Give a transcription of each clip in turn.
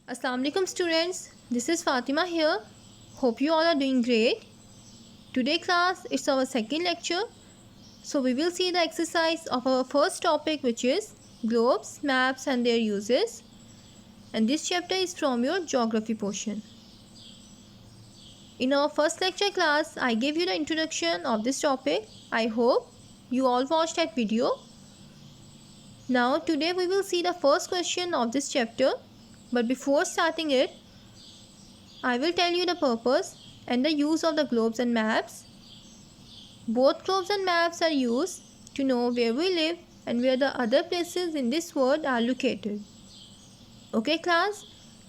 Assalamu alaikum students, this is Fatima here. Hope you all are doing great. Today class it's our second lecture. So we will see the exercise of our first topic, which is globes, maps and their uses. And this chapter is from your geography portion. In our first lecture class, I gave you the introduction of this topic. I hope you all watched that video. Now today we will see the first question of this chapter. But before starting it, I will tell you the purpose and the use of the globes and maps. Both globes and maps are used to know where we live and where the other places in this world are located. Okay class,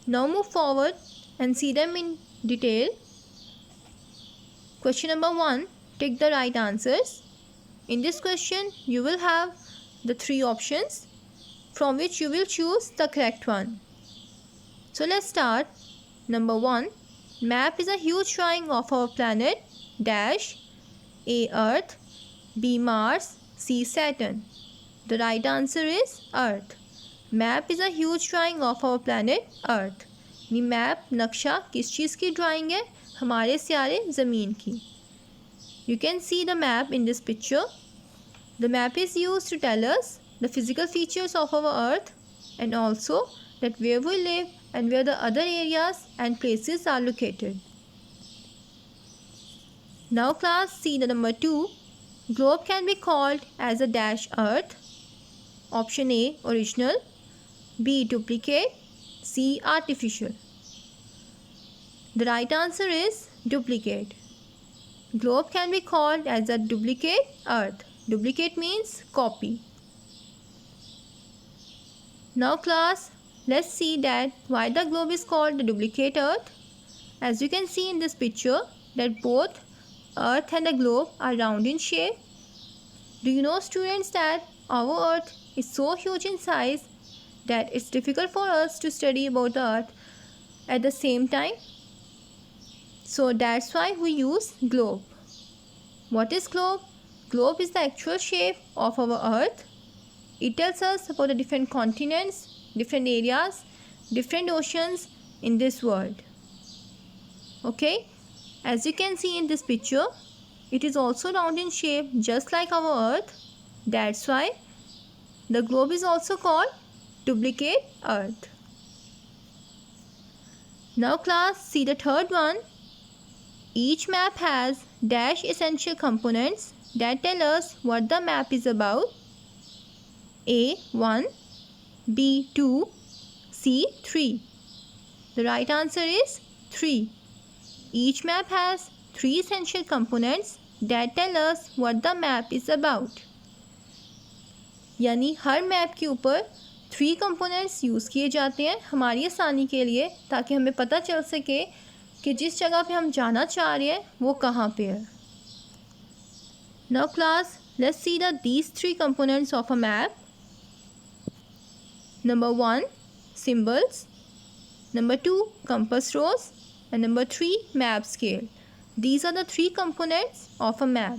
now move forward and see them in detail. Question number 1, tick the right answers. In this question, you will have the 3 options from which you will choose the correct one. So let's start. Number 1. Map is a huge drawing of our planet dash A. Earth, B. Mars, C. Saturn. The right answer is Earth. Map is a huge drawing of our planet Earth. ये map नक्शा किस चीज़ की drawing है? हमारे सियारे ज़मीन की. You can see the map in this picture. The map is used to tell us the physical features of our Earth and also that where we live and where the other areas and places are located. Now class, see the number 2. Globe can be called as a dash earth. Option A, original, B, duplicate, C, artificial. The right answer is duplicate. Globe can be called as a duplicate earth. Duplicate means copy. Now class, let's see that why the globe is called the duplicate earth. As you can see in this picture that both earth and the globe are round in shape. Do you know students that our earth is so huge in size that it's difficult for us to study about the earth at the same time? So that's why we use globe. What is globe? Globe is the actual shape of our earth. It tells us about the different continents, different areas, different oceans in this world. Okay, as you can see in this picture, it is also round in shape just like our earth. That's why the globe is also called duplicate earth. Now class, see the third one. Each map has dash essential components that tell us what the map is about. A, 1, B, 2, C, 3. The right answer is 3. Each map has 3 essential components that tell us what the map is about. यानी हर map के ऊपर 3 components use किए जाते हैं हमारी आसानी के लिए, ताकि हमें पता चल सके कि जिस जगह पे हम जाना चाह रहे हैं वो कहाँ पे है. Now class, let's see these 3 components of a map. Number 1, symbols. Number 2, compass rose. And number 3, map scale. These are the 3 components of a map.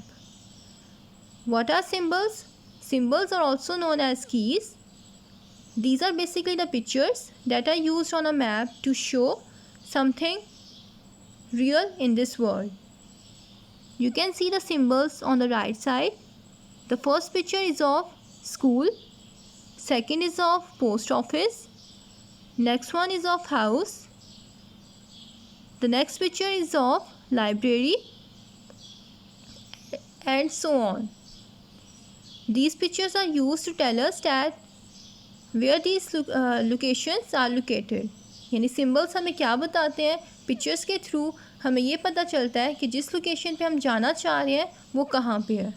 What are symbols? Symbols are also known as keys. These are basically the pictures that are used on a map to show something real in this world. You can see the symbols on the right side. The first picture is of school. Second is of post office. Next one is of house. The next picture is of library, and so on. These pictures are used to tell us that where these locations are located. यानी symbols हमें क्या बताते हैं? Pictures के through हमें ये पता चलता है कि जिस location पे हम जाना चाह रहे हैं वो कहाँ पे है.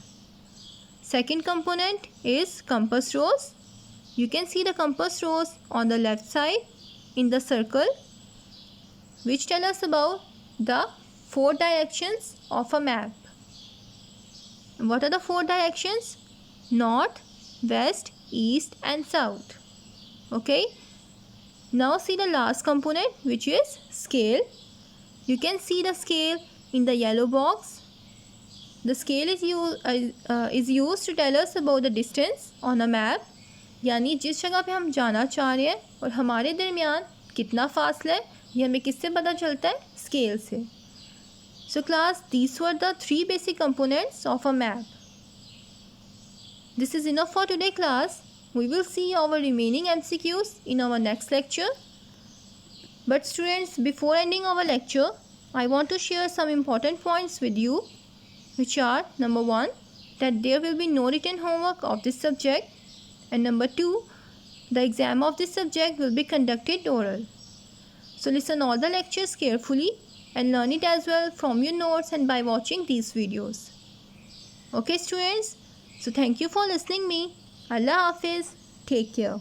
Second component is compass rose. You can see the compass rose on the left side in the circle, which tell us about the 4 directions of a map. What are the 4 directions? North, west, east and south. Okay. Now see the last component, which is scale. You can see the scale in the yellow box. The scale is used to tell us about the distance on a map. यानी जिस जगह पे हम जाना चाह रहे हैं और हमारे दरमियान कितना फासला है ये हमें किससे पता चलता है? स्केल से. So class, these were the 3 basic components of a map. This is enough for today class. We will see our remaining MCQs in our next lecture. But students, before ending our lecture, I want to share some important points with you, which are number 1, that there will be no written homework of this subject, and number 2, the exam of this subject will be conducted oral. So listen all the lectures carefully and learn it as well from your notes and by watching these videos. Okay students, so thank you for listening me. Allah Hafiz. Take care.